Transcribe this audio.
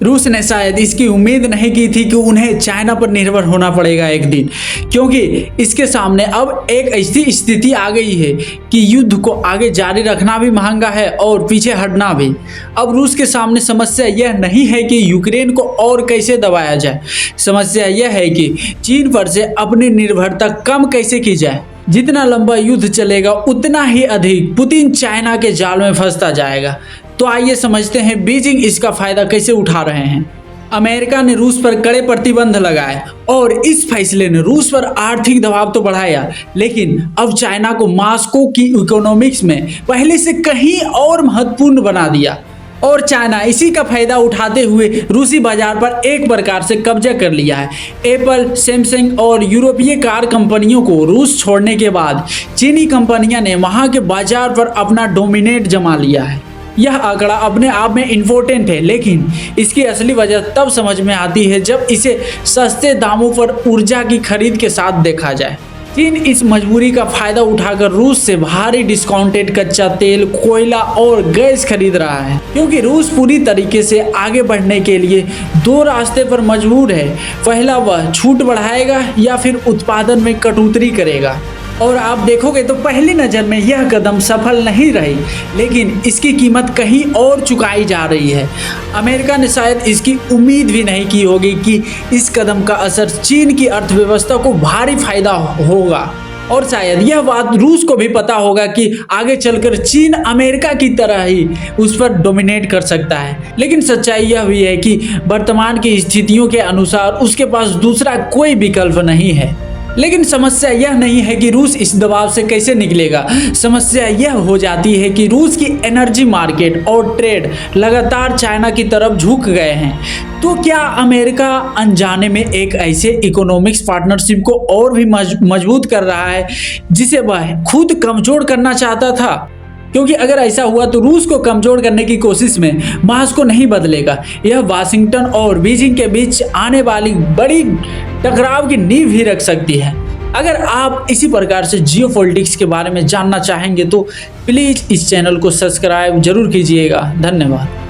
रूस ने शायद इसकी उम्मीद नहीं की थी कि उन्हें चाइना पर निर्भर होना पड़ेगा एक दिन, क्योंकि इसके सामने अब एक ऐसी स्थिति आ गई है कि युद्ध को आगे जारी रखना भी महंगा है और पीछे हटना भी। अब रूस के सामने समस्या यह नहीं है कि यूक्रेन को और कैसे दबाया जाए, समस्या यह है कि चीन पर से अपनी निर्भरता कम कैसे की जाए। जितना लंबा युद्ध चलेगा उतना ही अधिक पुतिन चाइना के जाल में फंसता जाएगा। तो आइए समझते हैं बीजिंग इसका फायदा कैसे उठा रहे हैं। अमेरिका ने रूस पर कड़े प्रतिबंध लगाए और इस फैसले ने रूस पर आर्थिक दबाव तो बढ़ाया, लेकिन अब चाइना को मॉस्को की इकोनॉमिक्स में पहले से कहीं और महत्वपूर्ण बना दिया और चाइना इसी का फायदा उठाते हुए रूसी बाजार पर एक प्रकार से कब्जा कर लिया है। एप्पल, सैमसंग और यूरोपीय कार कंपनियों को रूस छोड़ने के बाद चीनी कंपनियां ने वहां के बाजार पर अपना डोमिनेट जमा लिया है। यह आंकड़ा अपने आप में इम्पोर्टेंट है, लेकिन इसकी असली वजह तब समझ में आती है जब इसे सस्ते दामों पर ऊर्जा की खरीद के साथ देखा जाए। चीन इस मजबूरी का फायदा उठाकर रूस से भारी डिस्काउंटेड कच्चा तेल, कोयला और गैस खरीद रहा है, क्योंकि रूस पूरी तरीके से आगे बढ़ने के लिए दो रास्ते पर मजबूर है। पहला, वह छूट बढ़ाएगा या फिर उत्पादन में कटौती करेगा। और आप देखोगे तो पहली नज़र में यह कदम सफल नहीं रही, लेकिन इसकी कीमत कहीं और चुकाई जा रही है। अमेरिका ने शायद इसकी उम्मीद भी नहीं की होगी कि इस कदम का असर चीन की अर्थव्यवस्था को भारी फायदा होगा, और शायद यह बात रूस को भी पता होगा कि आगे चलकर चीन अमेरिका की तरह ही उस पर डोमिनेट कर सकता है। लेकिन सच्चाई यह भी है कि वर्तमान की स्थितियों के अनुसार उसके पास दूसरा कोई विकल्प नहीं है। लेकिन समस्या यह नहीं है कि रूस इस दबाव से कैसे निकलेगा, समस्या यह हो जाती है कि रूस की एनर्जी मार्केट और ट्रेड लगातार चाइना की तरफ झुक गए हैं। तो क्या अमेरिका अनजाने में एक ऐसे इकोनॉमिक्स पार्टनरशिप को और भी मजबूत कर रहा है जिसे वह खुद कमजोर करना चाहता था? क्योंकि अगर ऐसा हुआ तो रूस को कमजोर करने की कोशिश में मॉस्को नहीं बदलेगा। यह वाशिंगटन और बीजिंग के बीच आने वाली बड़ी टकराव की नींव भी रख सकती है। अगर आप इसी प्रकार से जियोपॉलिटिक्स के बारे में जानना चाहेंगे तो प्लीज़ इस चैनल को सब्सक्राइब जरूर कीजिएगा। धन्यवाद।